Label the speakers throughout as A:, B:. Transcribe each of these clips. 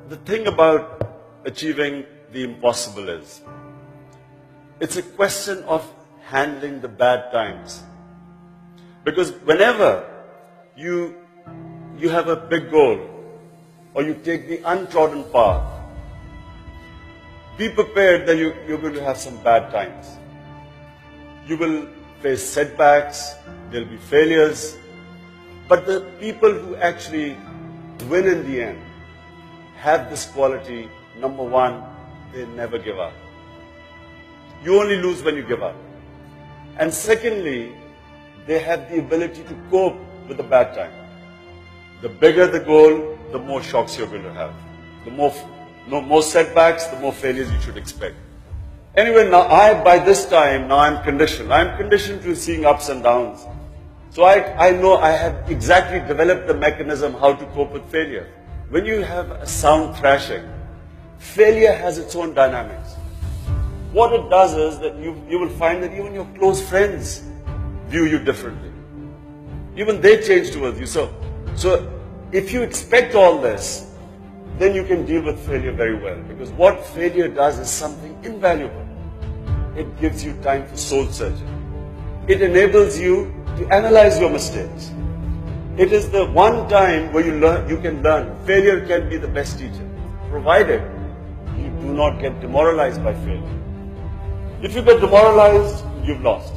A: the thing about achieving the impossible is, it's a question of handling the bad times. Because whenever you have a big goal, or you take the untrodden path, be prepared that you're going to have some bad times. You will face setbacks, there'll be failures, but the people who actually win in the end have this quality. Number one, they never give up. You only lose when you give up. And secondly, they have the ability to cope with the bad time. The bigger the goal, the more shocks you're going to have. The more setbacks, the more failures you should expect. Anyway, now by this time, I'm conditioned. I'm conditioned to seeing ups and downs. So I know I have exactly developed the mechanism how to cope with failure. When you have a sound thrashing, failure has its own dynamics. What it does is that you will find that even your close friends view you differently. Even they change towards you. So if you expect all this, then you can deal with failure very well. Because what failure does is something invaluable. It gives you time for soul searching. It enables you to analyze your mistakes. It is the one time where you can learn. Failure can be the best teacher, provided you do not get demoralized by failure. If you get demoralized, you've lost.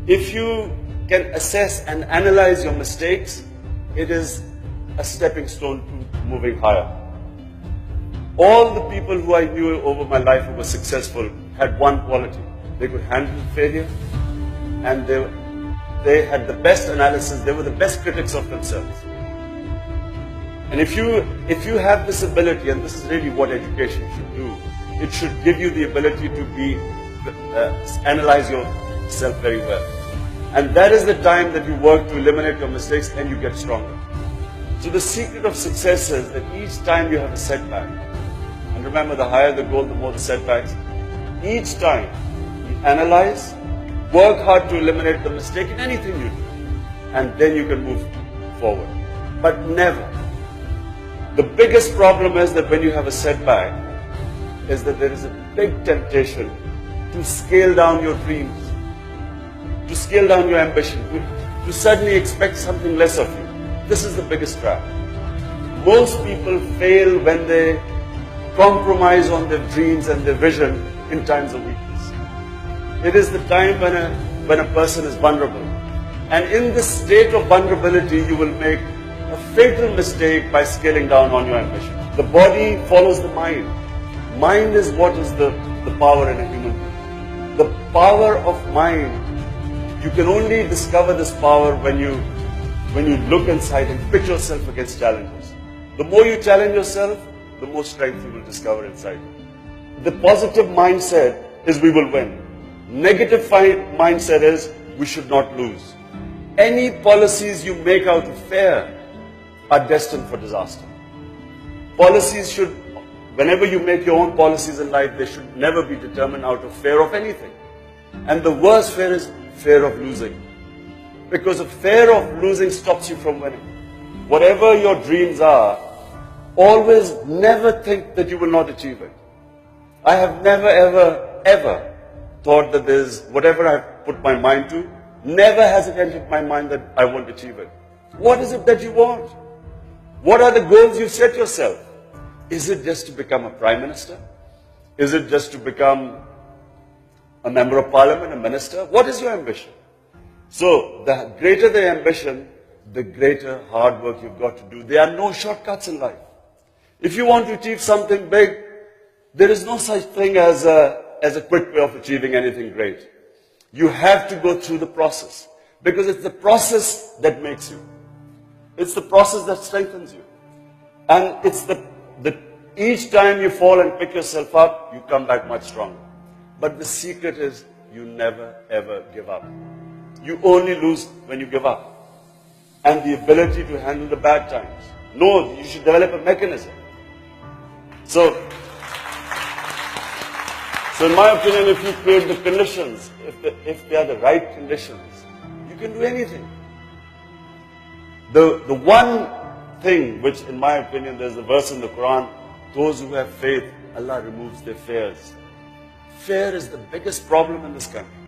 A: If you can assess and analyze your mistakes, it is a stepping stone to moving higher. All the people who I knew over my life who were successful had one quality. They could handle failure, and they had the best analysis. They were the best critics of themselves. And if you have this ability, and this is really what education should do, it should give you the ability to analyze yourself very well. And that is the time that you work to eliminate your mistakes and you get stronger. So the secret of success is that each time you have a setback, and remember, the higher the goal, the more the setbacks, each time you analyze, work hard to eliminate the mistake in anything you do, and then you can move forward. But never. The biggest problem is that when you have a setback, is that there is a big temptation to scale down your dreams, to scale down your ambition, to suddenly expect something less of you. This is the biggest trap. Most people fail when they compromise on their dreams and their vision in times of weakness. It is the time when a person is vulnerable. And in this state of vulnerability, you will make a fatal mistake by scaling down on your ambition. The body follows the mind. Mind is what is the power in a human being. The power of mind, you can only discover this power when you look inside and pit yourself against challenges. The more you challenge yourself, the more strength you will discover inside you. The positive mindset is we will win. Negative mindset is we should not lose. Any policies you make out of fear are destined for disaster. Policies should, whenever you make your own policies in life, they should never be determined out of fear of anything. And the worst fear is fear of losing. Because the fear of losing stops you from winning. Whatever your dreams are, always never think that you will not achieve it. I have never, ever thought that there's whatever I've put my mind to, never has it entered my mind that I won't achieve it. What is it that you want? What are the goals you set yourself? Is it just to become a prime minister? Is it just to become a member of parliament, a minister? What is your ambition? So the greater the ambition, the greater hard work you've got to do. There are no shortcuts in life. If you want to achieve something big, there is no such thing as a quick way of achieving anything great. You have to go through the process, because it's the process that makes you. It's the process that strengthens you. And it's each time you fall and pick yourself up, you come back much stronger. But the secret is you never ever give up. You only lose when you give up. And the ability to handle the bad times. No, you should develop a mechanism. So in my opinion, if you create the conditions, if they are the right conditions, you can do anything. The one thing which, in my opinion, there's a verse in the Quran, Those who have faith, Allah removes their fears. Fear is the biggest problem in this country.